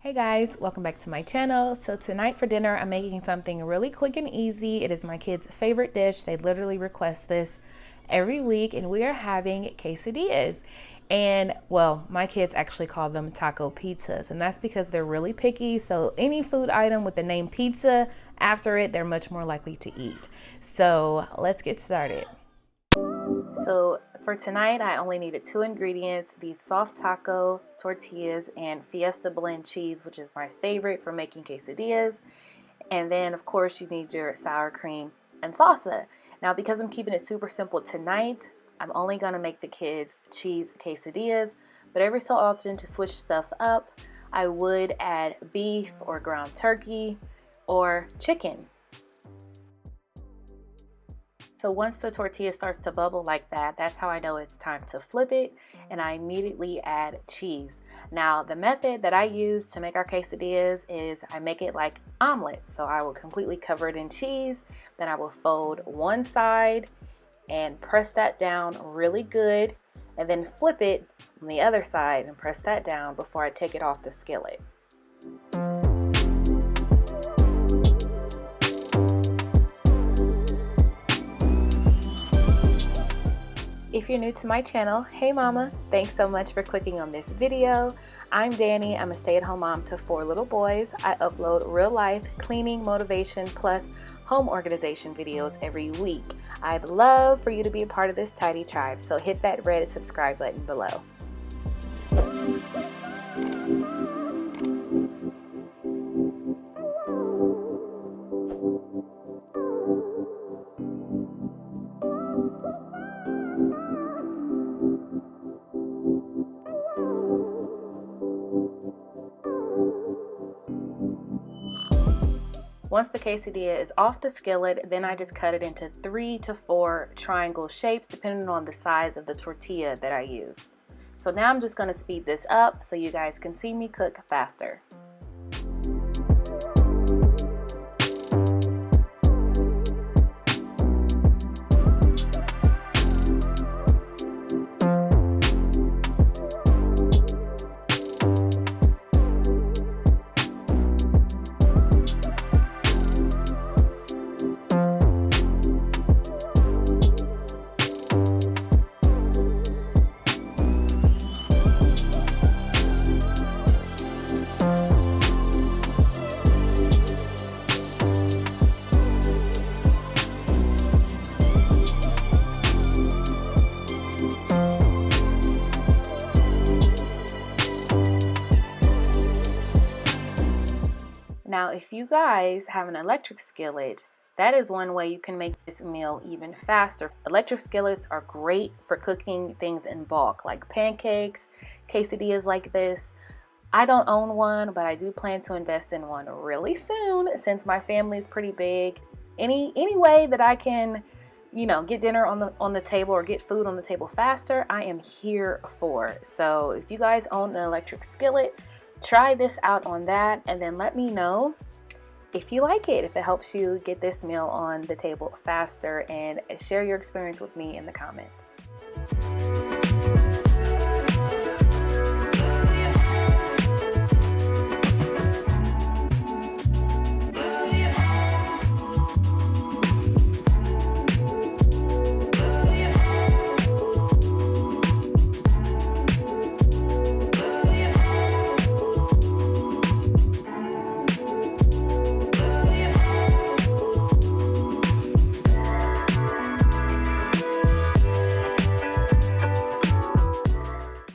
Hey guys, welcome back to my channel. So tonight for dinner, I'm making something really quick and easy. It is my kids' favorite dish. They literally request this every week, and we are having quesadillas. And well, my kids actually call them taco pizzas, and that's because they're really picky. So any food item with the name pizza after it, they're much more likely to eat. So let's get started. So for tonight, I only needed 2 ingredients, these soft taco tortillas and Fiesta blend cheese, which is my favorite for making quesadillas. And then of course you need your sour cream and salsa. Now because I'm keeping it super simple tonight, I'm only gonna make the kids cheese quesadillas, but every so often to switch stuff up, I would add beef or ground turkey or chicken. So once the tortilla starts to bubble like that, that's how I know it's time to flip it, and I immediately add cheese. Now the method that I use to make our quesadillas is I make it like omelets. So I will completely cover it in cheese, then I will fold one side and press that down really good, and then flip it on the other side and press that down before I take it off the skillet. If you're new to my channel, hey mama, thanks so much for clicking on this video. I'm Dani, I'm a stay-at-home mom to 4 little boys. I upload real life cleaning, motivation, plus home organization videos every week. I'd love for you to be a part of this tidy tribe, so hit that red subscribe button below. Once the quesadilla is off the skillet, then I just cut it into 3 to 4 triangle shapes depending on the size of the tortilla that I use. So now I'm just going to speed this up so you guys can see me cook faster. Now, if you guys have an electric skillet, that is one way you can make this meal even faster. Electric skillets are great for cooking things in bulk, like pancakes, quesadillas like this. I don't own one, but I do plan to invest in one really soon since my family is pretty big. Any way that I can, get dinner on the table or get food on the table faster, I am here for. So if you guys own an electric skillet, try this out on that, and then let me know if you like it, if it helps you get this meal on the table faster, and share your experience with me in the comments.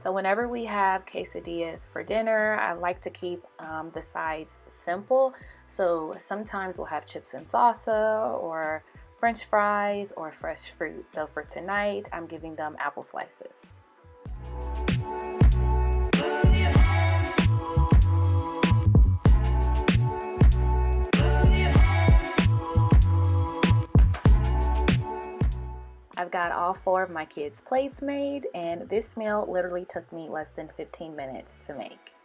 So whenever we have quesadillas for dinner, I like to keep the sides simple. So sometimes we'll have chips and salsa or French fries or fresh fruit. So for tonight, I'm giving them apple slices. I've got all 4 of my kids' plates made, and this meal literally took me less than 15 minutes to make.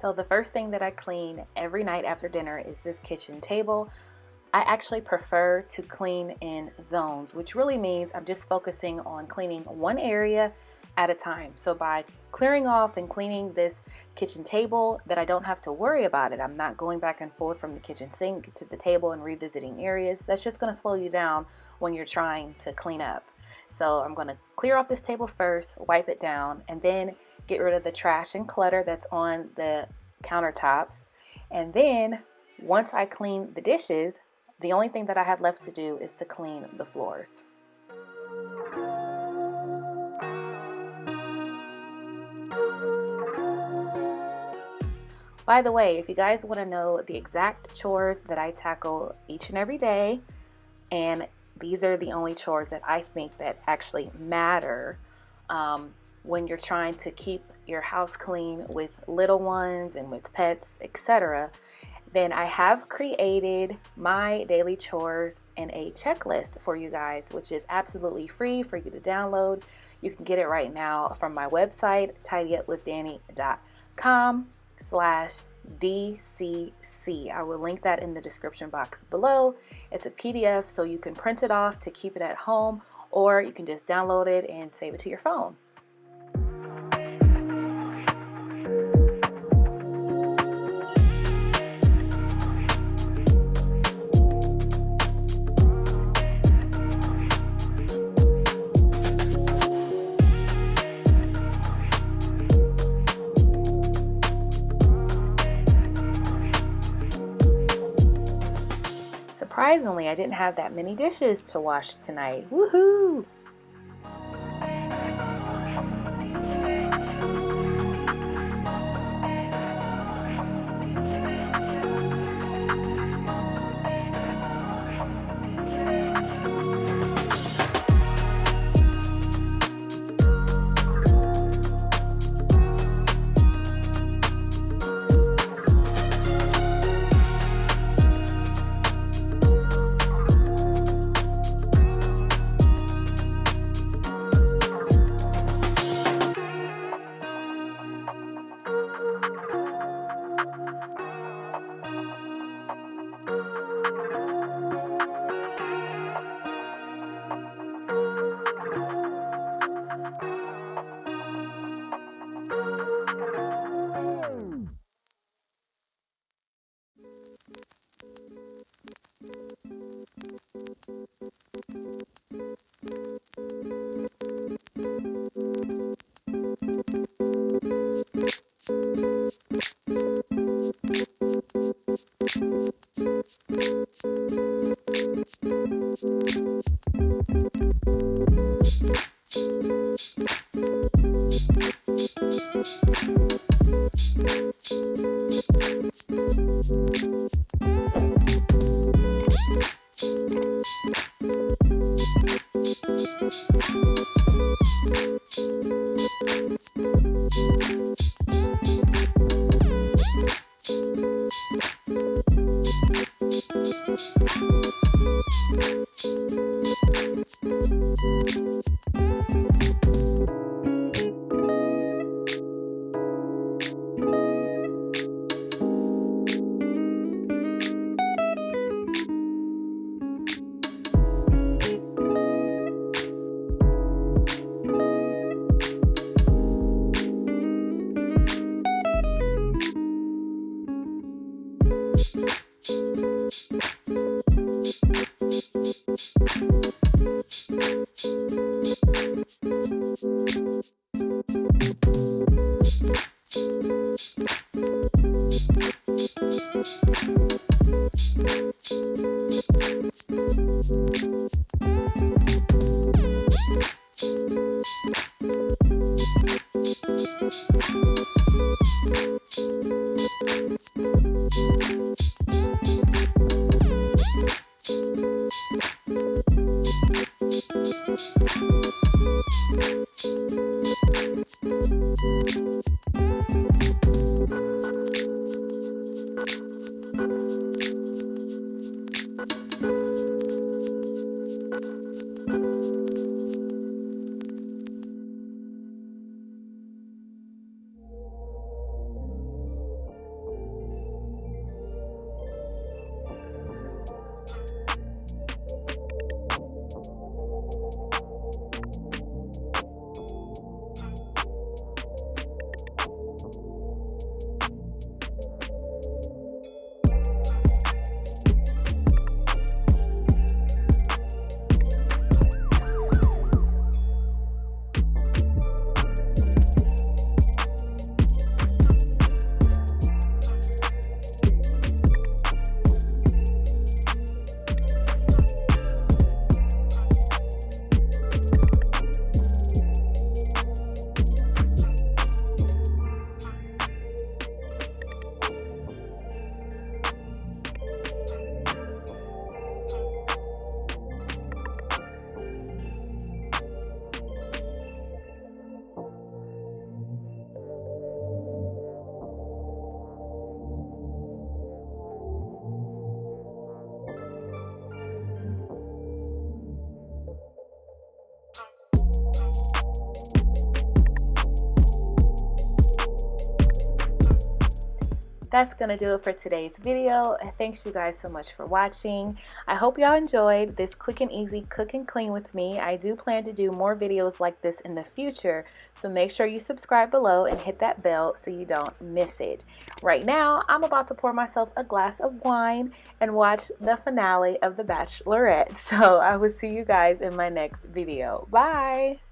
So the first thing that I clean every night after dinner is this kitchen table. I actually prefer to clean in zones, which really means I'm just focusing on cleaning one area at a time. So by clearing off and cleaning this kitchen table, that I don't have to worry about it. I'm not going back and forth from the kitchen sink to the table and revisiting areas. That's just going to slow you down when you're trying to clean up. So I'm going to clear off this table first, wipe it down, and then get rid of the trash and clutter that's on the countertops. And then once I clean the dishes, the only thing that I have left to do is to clean the floors. By the way, if you guys want to know the exact chores that I tackle each and every day, and these are the only chores that I think that actually matter when you're trying to keep your house clean with little ones and with pets, etc., then I have created my daily chores in a checklist for you guys, which is absolutely free for you to download. You can get it right now from my website, tidyupwithdani.com/DCC. I will link that in the description box below. It's a PDF, so you can print it off to keep it at home, or you can just download it and save it to your phone. Surprisingly, I didn't have that many dishes to wash tonight. Woohoo! that's gonna do it for today's video. Thanks you guys so much for watching. I hope y'all enjoyed this quick and easy cook and clean with me. I do plan to do more videos like this in the future, so make sure you subscribe below and hit that bell so you don't miss it. Right now, I'm about to pour myself a glass of wine and watch the finale of The Bachelorette. So I will see you guys in my next video. Bye!